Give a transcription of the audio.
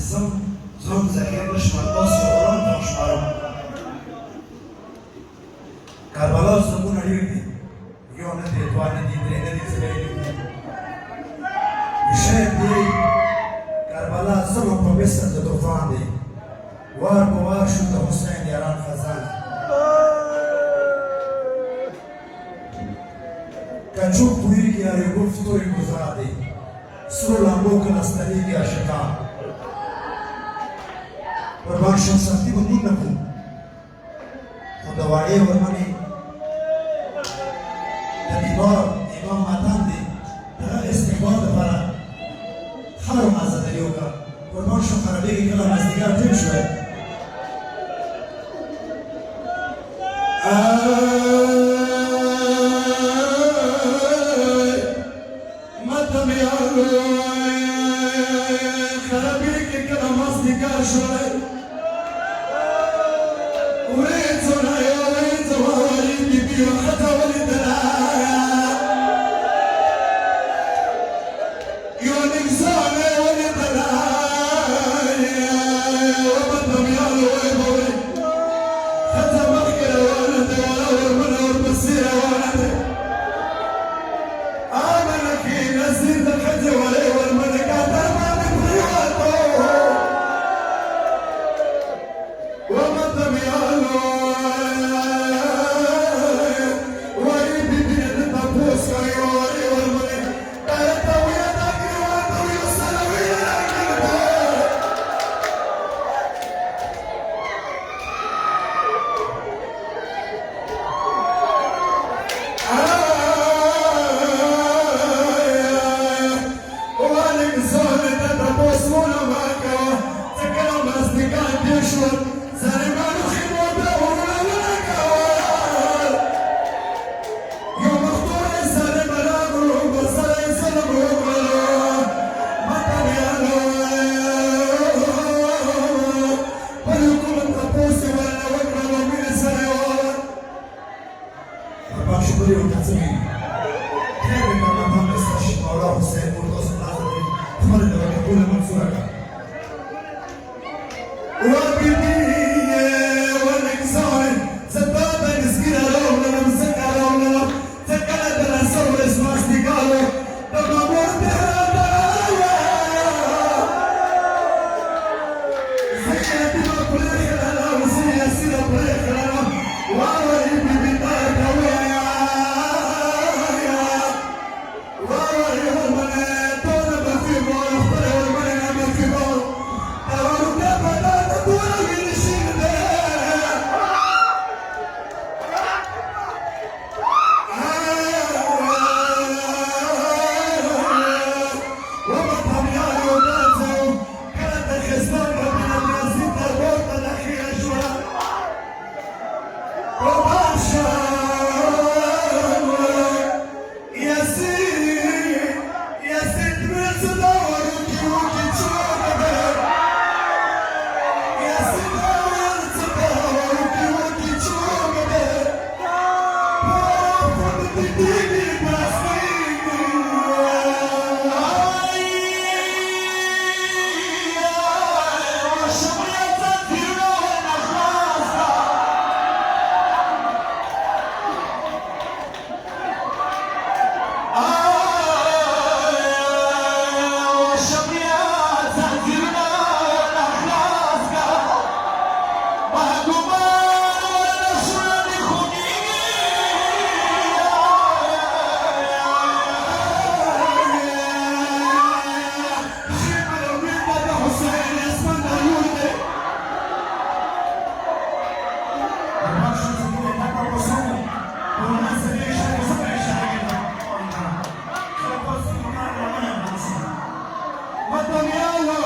زوم زكية مش مرقص وقرن مش مرقص كربلاء زمون عليك يوم ندي توان ندي دري ندي سبعين يشهد دي كربلاء زمون بمسر تطوفان دي وار بوار شو تحسين يران خزان كشوف بويك يا رجوف توي مزادي سر لامبوك نستني يا شكا قربان شخصيتي بدون نكون خدواري ورماني تبيبار إمام ماتان دي ترى استقبال دفارا حرم عزت اليوكا قربان شخصيتي بيجي كلام أصدقاء تمشوي ماتم يا خرابيك كلام أصدقاء شوي وريتنا يا وريت ووريني بي وحتى ولدنا يونك زاني ولدنا وبدهم يالو ويبوي حتى مخير ولد ولا ورمنا وربصير ولد آمنك نزيد الحج ولي والملك أترمانك ريواتو وبدهم يالو Matamiano